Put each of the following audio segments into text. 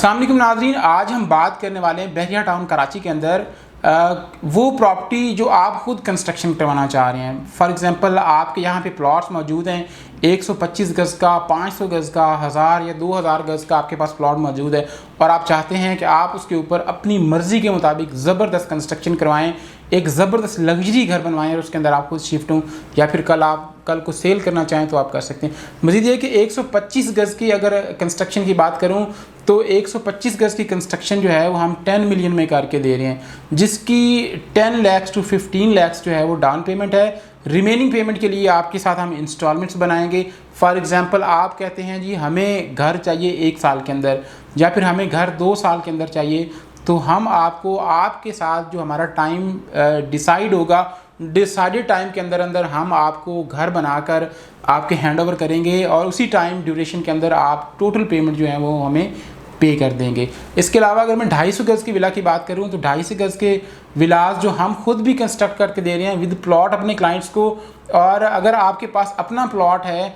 अस्सलाम वालेकुम नाज़रीन, आज हम बात करने वाले हैं बहरिया टाउन कराची के अंदर वो प्रॉपर्टी जो आप खुद कंस्ट्रक्शन करवाना चाह रहे हैं। फॉर एग्जांपल आपके यहाँ पे प्लॉट्स मौजूद हैं 125 गज़ का, 500 गज़ का, 1000 या 2000 गज़ का आपके पास प्लॉट मौजूद है और आप चाहते हैं कि आप उसके ऊपर अपनी मर्ज़ी के मुताबिक ज़बरदस्त कंस्ट्रक्शन करवाएं, एक ज़बरदस्त लग्जरी घर बनवाएं और उसके अंदर आप खुद शिफ्ट हों, या फिर कल को सेल करना चाहें तो आप कर सकते हैं। मज़ीद ये कि 125 गज़ की अगर कंस्ट्रक्शन की बात करूं तो 125 गज़ की कंस्ट्रक्शन जो है वो हम 10 मिलियन में करके दे रहे हैं, जिसकी 10 लाख to 15 लाख जो है वो डाउन पेमेंट है। रिमेनिंग पेमेंट के लिए आपके साथ हम इंस्टॉलमेंट्स बनाएंगे। फॉर एग्जांपल आप कहते हैं जी हमें घर चाहिए 1 साल के अंदर या फिर हमें घर 2 साल के अंदर चाहिए, तो हम आपको आपके साथ जो हमारा टाइम डिसाइड होगा, डिसाइडेड टाइम के अंदर अंदर हम आपको घर बनाकर आपके हैंड ओवर करेंगे और उसी टाइम ड्यूरेशन के अंदर आप टोटल पेमेंट जो है वो हमें पे कर देंगे। इसके अलावा अगर मैं 250 गज़ की विला की बात करूं तो 250 गज़ के विलास जो हम खुद भी कंस्ट्रक्ट करके दे रहे हैं विद प्लॉट अपने क्लाइंट्स को, और अगर आपके पास अपना प्लॉट है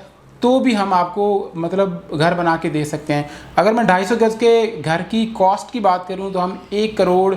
तो भी हम आपको मतलब घर बना के दे सकते हैं। अगर मैं 250 गज़ के घर की कॉस्ट की बात करूं तो हम 1 करोड़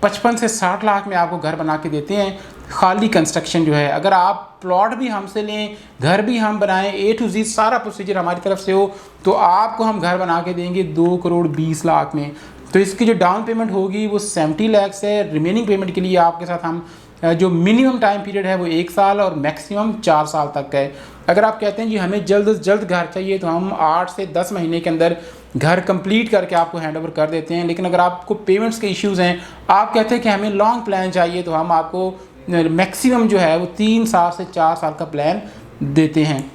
55 से 60 लाख में आपको घर बना के देते हैं, खाली कंस्ट्रक्शन जो है। अगर आप प्लॉट भी हमसे लें, घर भी हम बनाएं, A to Z सारा प्रोसीजर हमारी तरफ से हो, तो आपको हम घर बना के देंगे 2 करोड़ 20 लाख में। तो इसकी जो डाउन पेमेंट होगी वो 70 लाख है। रिमेनिंग पेमेंट के लिए आपके साथ हम जो मिनिमम टाइम पीरियड है वो 1 साल और मैक्सिमम 4 साल तक का है। अगर आप कहते हैं जी हमें जल्द से जल्द घर चाहिए तो हम 8 से 10 महीने के अंदर घर कंप्लीट करके आपको हैंड ओवर कर देते हैं। लेकिन अगर आपको पेमेंट्स के इश्यूज़ हैं, आप कहते हैं कि हमें लॉन्ग प्लान चाहिए, तो हम आपको मैक्सिमम जो है वो 3 साल से 4 साल का प्लान देते हैं।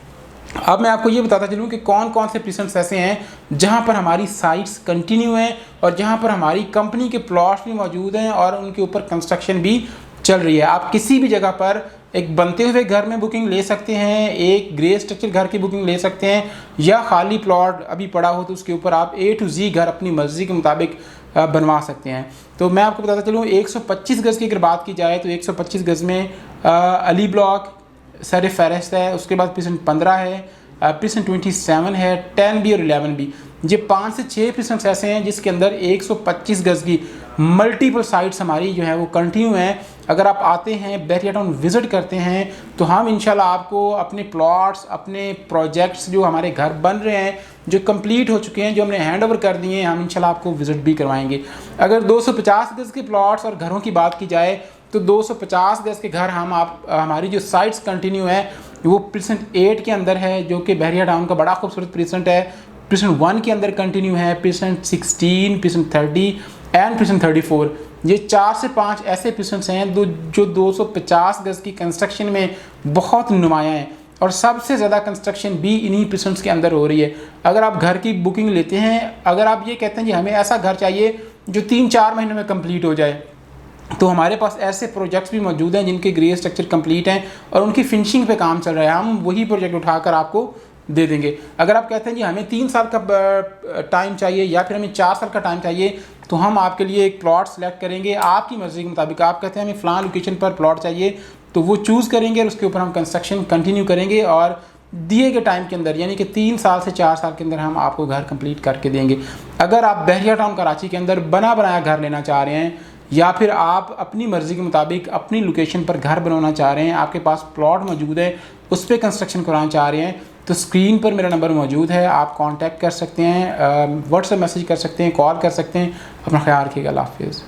अब मैं आपको ये बताता चलूँ कि कौन कौन से प्रीसेंट्स ऐसे हैं जहाँ पर हमारी साइट्स कंटिन्यू हैं और जहाँ पर हमारी कंपनी के प्लॉट्स भी मौजूद हैं और उनके ऊपर कंस्ट्रक्शन भी चल रही है। आप किसी भी जगह पर एक बनते हुए घर में बुकिंग ले सकते हैं, एक ग्रे स्ट्रक्चर घर की बुकिंग ले सकते हैं, या खाली प्लॉट अभी पड़ा हो तो उसके ऊपर आप A to Z घर अपनी मर्ज़ी के मुताबिक बनवा सकते हैं। तो मैं आपको बताता चलूँ 125 गज़ की अगर बात की जाए तो 125 गज़ में अली ब्लॉक सर फहरिस्त है, उसके बाद परसेंट 15 है, परसेंट 27 है, 10 भी और 11 भी। ये 5 से 6 परसेंट ऐसे हैं जिसके अंदर 125 गज़ की मल्टीपल साइट्स हमारी जो है वो कंटिन्यू हैं। अगर आप आते हैं बहरिया टाउन विज़िट करते हैं तो हम इंशाल्लाह आपको अपने प्लॉट्स, अपने प्रोजेक्ट्स जो हमारे घर बन रहे हैं, जो कंप्लीट हो चुके हैं, जो हमने हैंड ओवर कर दिए हैं, हम इंशाल्लाह आपको विज़िट भी करवाएंगे। अगर 250 गज़ के प्लॉट्स और घरों की बात की जाए तो 250 गज़ के घर हमारी जो साइट्स कंटिन्यू है वो परसेंट 8 के अंदर है, जो कि बहरिया टाउन का बड़ा खूबसूरत परसेंट है। परसेंट 1 के अंदर कंटिन्यू है, परसेंट 16, परसेंट 30 एंड परसेंट 34। ये 4 से 5 ऐसे परसेंट्स हैं जो 250 गज़ की कंस्ट्रक्शन में बहुत नुमायाँ हैं और सबसे ज़्यादा कंस्ट्रक्शन भी इन्हीं परसेंट्स के अंदर हो रही है। अगर आप घर की बुकिंग लेते हैं, अगर आप ये कहते हैं कि हमें ऐसा घर चाहिए जो 3-4 महीने में कंप्लीट हो जाए, तो हमारे पास ऐसे प्रोजेक्ट्स भी मौजूद हैं जिनके ग्रे स्ट्रक्चर कंप्लीट हैं और उनकी फिनिशिंग पे काम चल रहा है। हम वही प्रोजेक्ट उठाकर आपको दे देंगे। अगर आप कहते हैं जी हमें 3 साल का टाइम चाहिए या फिर हमें 4 साल का टाइम चाहिए, तो हम आपके लिए एक प्लॉट सेलेक्ट करेंगे आपकी मर्ज़ी के मुताबिक। आप कहते हैं हमें फ़लाँ लोकेशन पर प्लॉट चाहिए, तो वो चूज़ करेंगे और उसके ऊपर हम कंस्ट्रक्शन कंटिन्यू करेंगे और दिए गए टाइम के अंदर यानी कि 3 साल से 4 साल के अंदर हम आपको घर कंप्लीट करके देंगे। अगर आप बहरिया टाउन कराची के अंदर बना बनाया घर लेना चाह रहे हैं या फिर आप अपनी मर्ज़ी के मुताबिक अपनी लोकेशन पर घर बनवाना चाह रहे हैं, आपके पास प्लॉट मौजूद है, उस पर कंस्ट्रक्शन कराना चाह रहे हैं, तो स्क्रीन पर मेरा नंबर मौजूद है, आप कांटेक्ट कर सकते हैं, व्हाट्सएप मैसेज कर सकते हैं, कॉल कर सकते हैं। अपना ख्याल रखिएगा। अल्लाह हाफ़िज़।